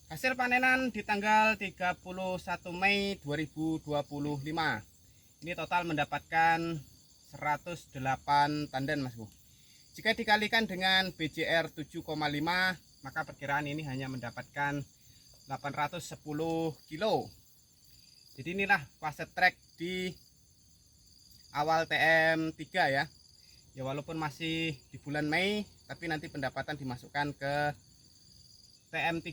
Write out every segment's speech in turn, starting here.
Hasil panenan di tanggal 31 Mei 2025. Ini total mendapatkan 108 tandan, Mas Bu. Jika dikalikan dengan BJR 7,5, maka perkiraan ini hanya mendapatkan 810 kilo. Jadi inilah fase track di awal TM3 ya. Ya walaupun masih di bulan Mei, tapi nanti pendapatan dimasukkan ke TM3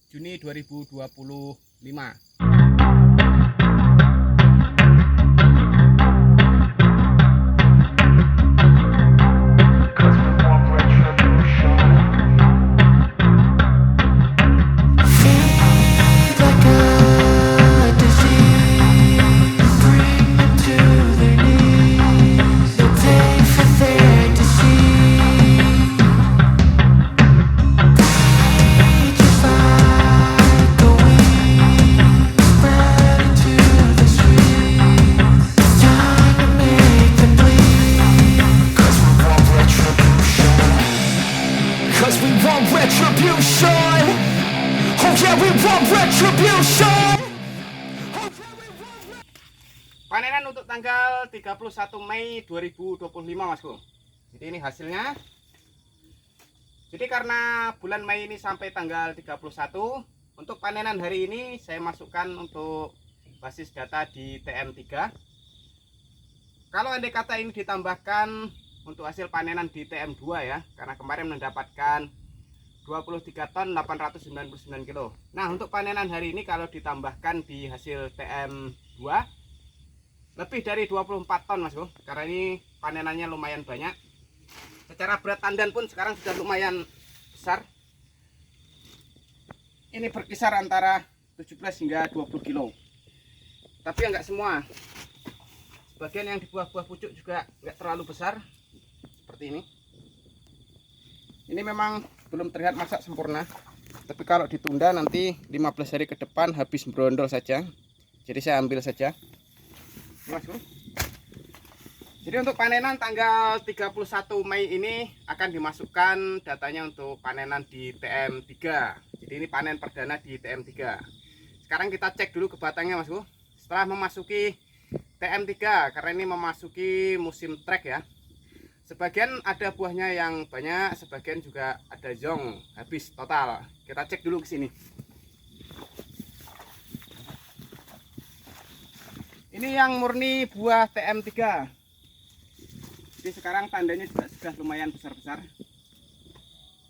Juni 2025. Retribution. Oh yeah, we want retribution. Panenan untuk tanggal 31 Mei 2025, Mas Bu. Jadi ini hasilnya. Jadi karena bulan Mei ini sampai tanggal 31, untuk panenan hari ini saya masukkan untuk basis data di TM3. Kalau andai kata ini ditambahkan untuk hasil panenan di TM2 ya, karena kemarin mendapatkan 23 ton 899 kilo. Nah, untuk panenan hari ini kalau ditambahkan di hasil TM2 lebih dari 24 ton, Mas Bu. Karena ini panenannya lumayan banyak. Secara berat tandan pun sekarang sudah lumayan besar. Ini berkisar antara 17 hingga 20 kilo. Tapi enggak semua. Sebagian yang di buah-buah pucuk juga enggak terlalu besar. Seperti ini. Ini memang belum terlihat masak sempurna, tapi kalau ditunda nanti 15 hari ke depan habis berondol saja. Jadi saya ambil saja. Mas Bu. Jadi untuk panenan tanggal 31 Mei ini akan dimasukkan datanya untuk panenan di TM3. Jadi ini panen perdana di TM3. Sekarang kita cek dulu ke batangnya, Mas Bu. Setelah memasuki TM3, karena ini memasuki musim trek ya. Sebagian ada buahnya yang banyak, sebagian juga ada zong, habis total. Kita cek dulu ke sini. Ini yang murni buah TM3. Jadi sekarang tandanya juga sudah lumayan besar-besar.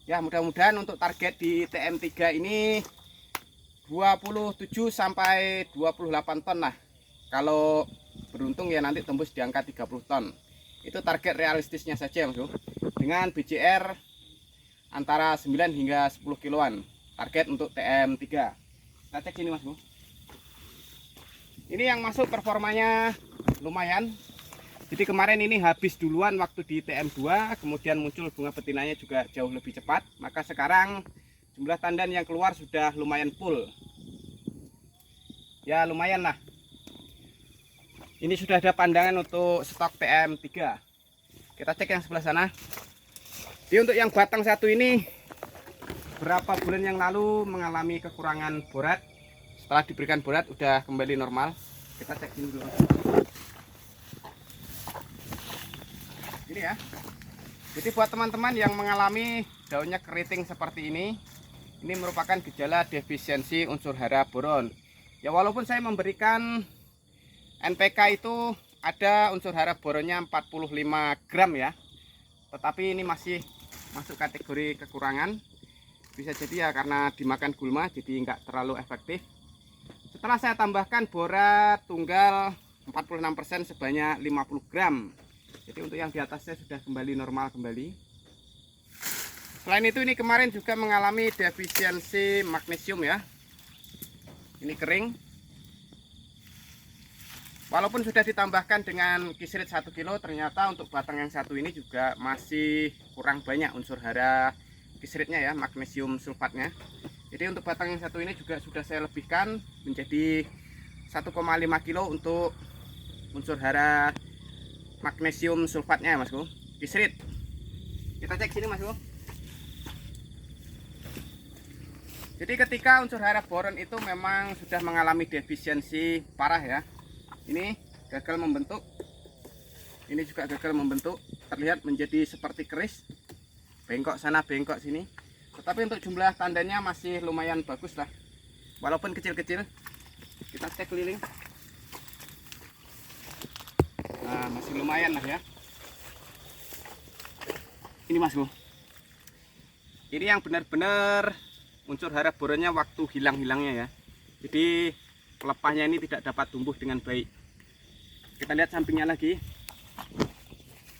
Ya, mudah-mudahan untuk target di TM3 ini 27 sampai 28 ton lah. Kalau beruntung ya nanti tembus di angka 30 ton. Itu target realistisnya saja, Mas Bu. Dengan BJR antara 9 hingga 10 kiloan. Target untuk TM3. Kita cek sini, Mas Bu. Ini yang masuk performanya lumayan. Jadi kemarin ini habis duluan waktu di TM2, kemudian muncul bunga betinanya juga jauh lebih cepat. Maka sekarang jumlah tandan yang keluar sudah lumayan full. Ya lumayan lah. Ini sudah ada pandangan untuk stok TM3. Kita cek yang sebelah sana. Jadi untuk yang batang satu ini berapa bulan yang lalu mengalami kekurangan borat. Setelah diberikan borat udah kembali normal. Kita cek dulu. Ini ya. Jadi buat teman-teman yang mengalami daunnya keriting seperti ini merupakan gejala defisiensi unsur hara boron. Ya walaupun saya memberikan NPK itu ada unsur hara boronnya 45 gram ya, tetapi ini masih masuk kategori kekurangan. Bisa jadi ya karena dimakan gulma jadi nggak terlalu efektif. Setelah saya tambahkan borat tunggal 46% sebanyak 50 gram. Jadi untuk yang di atasnya sudah kembali normal kembali. Selain itu ini kemarin juga mengalami defisiensi magnesium ya. Ini kering. Walaupun sudah ditambahkan dengan kisrit 1 kilo, ternyata untuk batang yang satu ini juga masih kurang banyak unsur hara kisritnya ya, magnesium sulfatnya. Jadi untuk batang yang satu ini juga sudah saya lebihkan menjadi 1,5 kilo untuk unsur hara magnesium sulfatnya ya, Mas Bu. Kisrit. Kita cek sini, Mas Bu. Jadi ketika unsur hara boron itu memang sudah mengalami defisiensi parah ya. Ini gagal membentuk. Ini juga gagal membentuk. Terlihat menjadi seperti keris. Bengkok sana, bengkok sini. Tetapi untuk jumlah tandanya masih lumayan bagus lah. Walaupun kecil-kecil. Kita cek keliling. Nah, masih lumayan lah ya. Ini Mas Bro. Ini yang benar-benar unsur hara boronnya waktu hilang-hilangnya ya. Jadi pelepahnya ini tidak dapat tumbuh dengan baik. Kita lihat sampingnya lagi.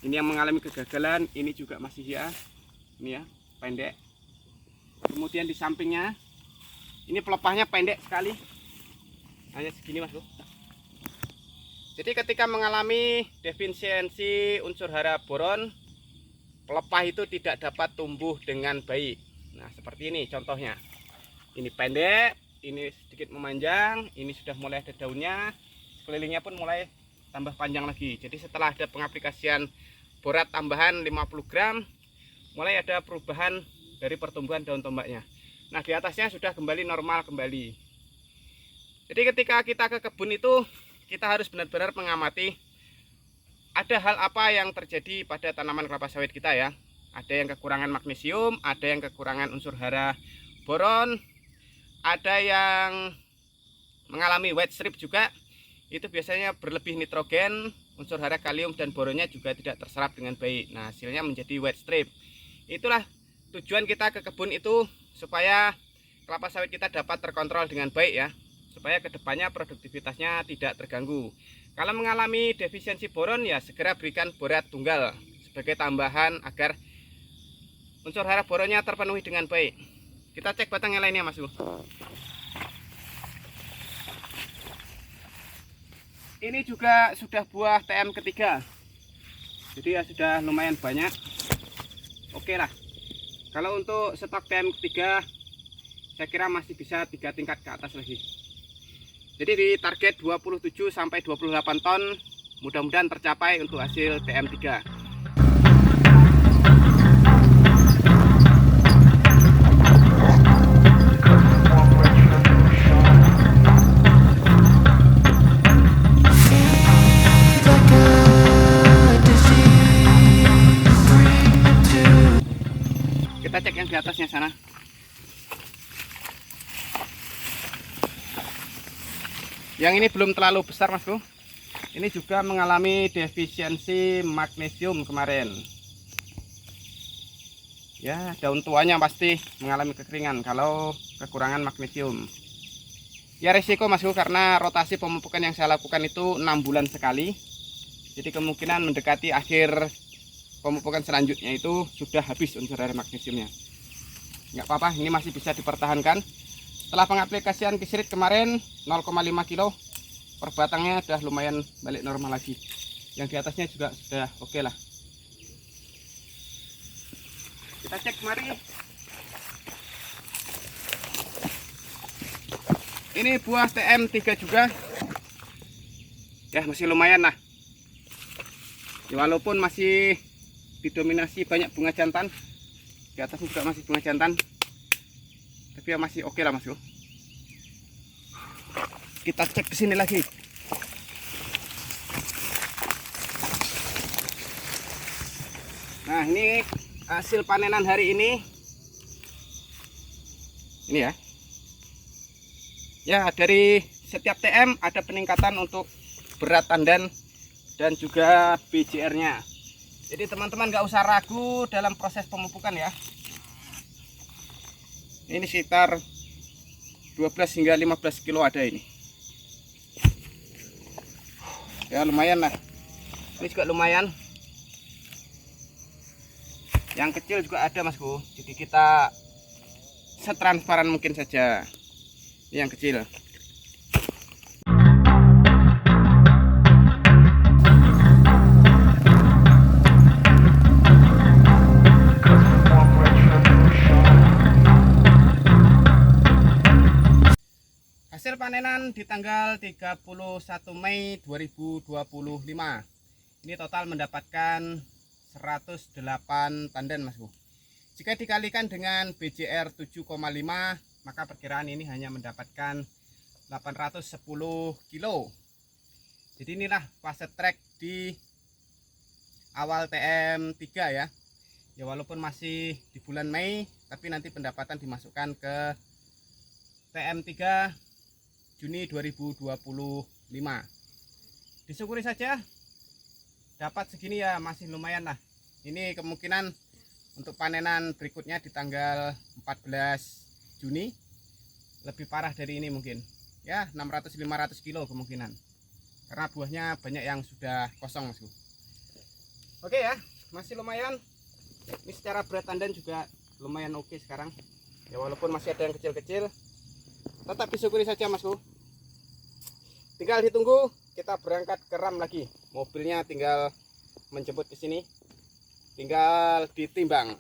Ini yang mengalami kegagalan, ini juga masih ya. Ini ya, pendek. Kemudian di sampingnya ini pelepahnya pendek sekali. Hanya segini Mas Bro. Jadi ketika mengalami defisiensi unsur hara boron, pelepah itu tidak dapat tumbuh dengan baik. Nah seperti ini contohnya. Ini pendek, ini sedikit memanjang, ini sudah mulai ada daunnya, sekelilingnya pun mulai tambah panjang lagi. Jadi setelah ada pengaplikasian borat tambahan 50 gram, mulai ada perubahan dari pertumbuhan daun tombaknya. Nah di atasnya sudah kembali normal kembali. Jadi ketika kita ke kebun itu, kita harus benar-benar mengamati ada hal apa yang terjadi pada tanaman kelapa sawit kita ya. Ada yang kekurangan magnesium, ada yang kekurangan unsur hara boron, ada yang mengalami white strip juga. Itu biasanya berlebih nitrogen, unsur hara kalium dan boronnya juga tidak terserap dengan baik. Nah hasilnya menjadi white strip. Itulah tujuan kita ke kebun itu, supaya kelapa sawit kita dapat terkontrol dengan baik ya, supaya kedepannya produktivitasnya tidak terganggu. Kalau mengalami defisiensi boron ya segera berikan borat tunggal sebagai tambahan agar unsur hara boronnya terpenuhi dengan baik. Kita cek batang yang lainnya Mas Bro. Ini juga sudah buah TM ketiga. Jadi ya sudah lumayan banyak. Oke lah. Kalau untuk stok TM ketiga, saya kira masih bisa 3 tingkat ke atas lagi. Jadi di target 27 sampai 28 ton, mudah-mudahan tercapai untuk hasil TM3. Kita cek yang di atasnya sana. Yang ini belum terlalu besar Mas Bro. Ini juga mengalami defisiensi magnesium kemarin. Ya, daun tuanya pasti mengalami kekeringan kalau kekurangan magnesium. Ya risiko Mas Bro, karena rotasi pemupukan yang saya lakukan itu 6 bulan sekali. Jadi kemungkinan mendekati akhir pemupukan selanjutnya itu sudah habis unsur hara magnesiumnya. Nggak apa-apa, ini masih bisa dipertahankan. Setelah pengaplikasian Kisrit kemarin 0,5 kilo per batangnya sudah lumayan balik normal lagi. Yang di atasnya juga sudah oke lah. Kita cek mari. Ini buah TM3 juga. Ya masih lumayan lah. Ya, walaupun masih didominasi banyak bunga jantan, di atasnya juga masih bunga jantan, tapi ya masih oke lah Mas Bro. Kita cek ke sini lagi. Nah ini hasil panenan hari ini. Ini ya. Ya dari setiap TM ada peningkatan untuk berat tandan dan juga BJR-nya. Jadi teman-teman nggak usah ragu dalam proses pemupukan ya. Ini sekitar 12 hingga 15 kilo ada ini. Ya lumayan lah. Ini juga lumayan. Yang kecil juga ada Mas Bro. Jadi kita setransparan mungkin saja. Ini yang kecil. Hasil panenan di tanggal 31 Mei 2025. Ini total mendapatkan 108 tandan Mas Bro. Jika dikalikan dengan BJR 7,5, maka perkiraan ini hanya mendapatkan 810 kilo. Jadi inilah fase track di awal TM3 ya. Ya walaupun masih di bulan Mei, tapi nanti pendapatan dimasukkan ke TM3 Juni 2025. Disyukuri saja dapat segini ya, masih lumayan lah. Ini kemungkinan untuk panenan berikutnya di tanggal 14 Juni lebih parah dari ini mungkin. Ya 600-500 kilo kemungkinan. Karena buahnya banyak yang sudah kosong Masku. Oke ya, masih lumayan. Ini secara berat tandan juga lumayan oke sekarang. Ya walaupun masih ada yang kecil-kecil, tetap disyukuri saja Masku. Tinggal ditunggu kita berangkat ke Ram lagi. Mobilnya tinggal menjemput ke sini. Tinggal ditimbang.